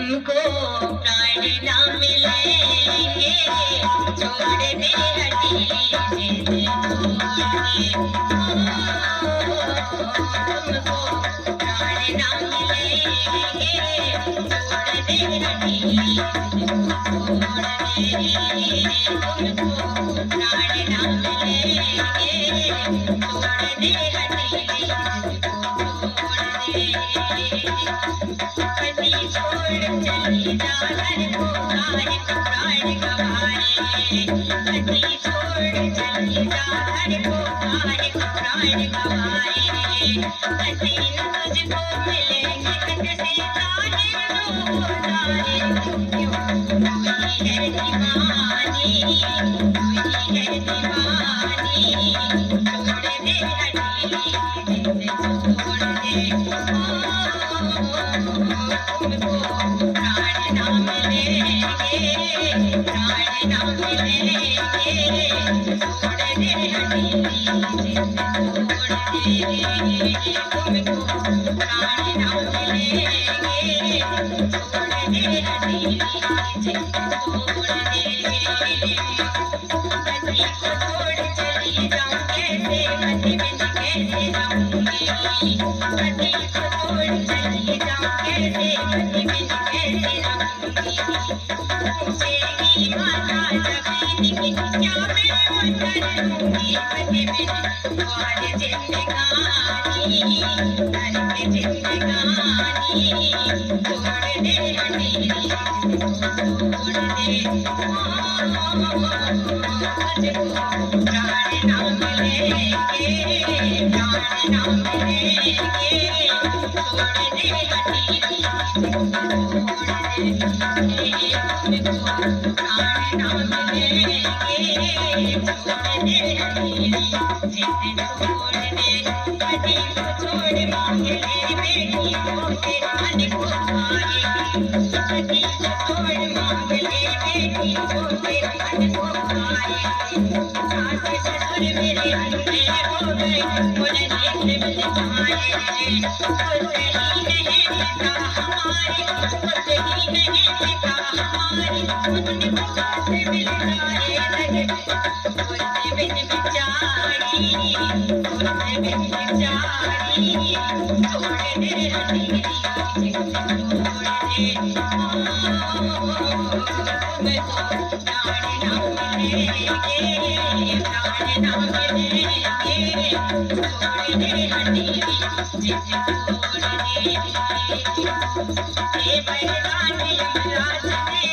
तुमको प्राण ना मिलेंगे, छोड़ दे हटी जिद छोड़ तुमको प्राण ना मिलेंगे, छोड़ दे हटी जिद छोड़ तुमको प्राण ना मिलेंगे, छोड़ दे हटी छोड़ चली जा घर को प्राण गवाए, कटी छोड़ चली जा घर को प्राण गवाए, कटी तुझको मिलेंगे हद से ताने रोज़ाने, क्यों हुई है दीवानी, हुई है दीवानी, छोड़ दे हटी जिद छोड़ दे तुमको प्राण ना मिलेंगे, प्राण ना मिलेंगे, छोड़ दे हटी जिद छोड़ दे तुमको प्राण ना मिलेंगे, छोड़ दे हटी जिद छोड़ दे पति को छोड़ चली जाऊं कैसे, पति बिन कैसे रहूंगी, पति को छोड़ चली जाऊं कैसे, पति बिन कैसे रहूंगी, पूछेगी माता जगीनी क्या मैं उतर लूंगी, पति बिन और जिंदगानी दर्द जिंदगानी, छोड़ दे हटी छोड़ दे तुझको प्राण ना मिलेंगे, प्राण ना मिलेंगे, छोड़ दे हटी छोड़ दे तुमको प्राण ना मिलेंगे, छोड़ दे हटी जिद छोड़ दे पति को छोड़ मांगे बेटी को तेरा मन को पाएगी, पति को छोड़ मांग ले बेटी को तेरा मन को पाएगी, सास ससुर मेरे अंधे हो गए मुझे देख मिल जाए, वो सही नहीं पिता हमारे, वो सही नहीं पिता हमारे, उनको से मिल जाए लगे उससे बिन बिचारी, उससे बिन बिचारी, छोड़ दे हटी जिद छोड़ दे तुमको प्राण ना मिलेंगे, प्राण ना मिलेंगे, छोड़ दे हटी जिद छोड़ दे ये बलिदान यमराज ने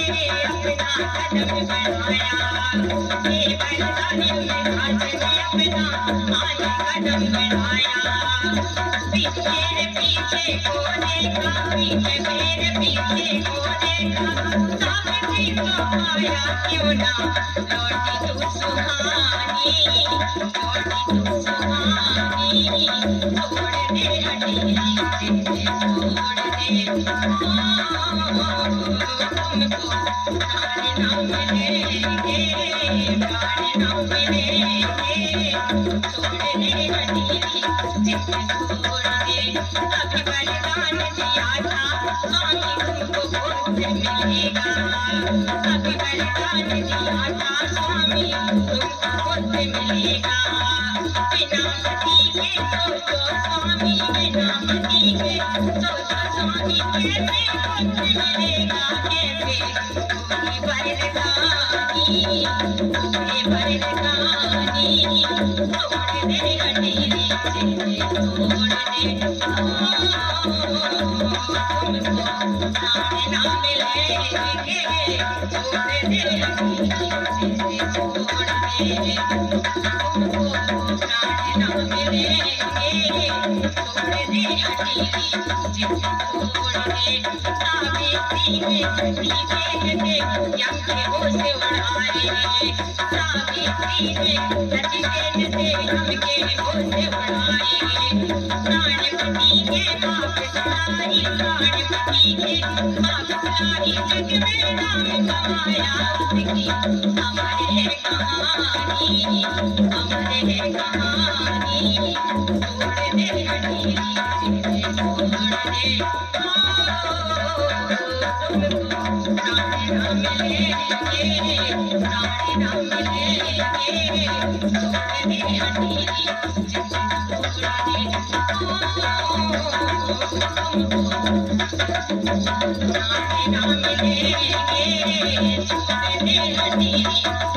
अपना कदम बढ़ाया, ये बलिदान यमराज ने अपना कदम बढ़ाया, मेरे पीछे को देखा, पीछे मेरे पीछे को देखा, सामने तो आया क्यों ना लौटी तू सुहानी, लौटी तू सुहानी, छोड़ दे हटी जिद छोड़ दे तुमको प्राण ना मिलेंगे, प्राण ना मिलेंगे, छोड़ दे हटी जिद छोड़ दे अभी बलिदान दिया था स्वामी तुमको बहुत मिलेगा, अभी बलिदान दिया था स्वामी तुमको बहुत मिलेगा, बिना पति के सोचो स्वामी, बिना पति के सोचो स्वामी, कैसे कुछ मिलेगा, कैसे तुम्हें बरदानी, तुम्हें बरदानी, छोड़ दे हटी जिद छोड़ दे तुमको प्राण ना मिलेंगे, छोड़ दे हटी जिद छोड़ दे तुमको प्राण ना मिलेंगे, छोड़ दे हटी जिद छोड़ दे सावित्री ने सती कहते यज्ञ हो से उड़ाए, सावित्री ने सती कहते हमके हो से उड़ाए, प्राणपति के बाप सारी, प्राणपति के बाप सारी जग में नाम कमाया उसकी, अमर है कहानी, अमर है कहानी, छोड़ दे हटी जिद छोड़ दे Thank you.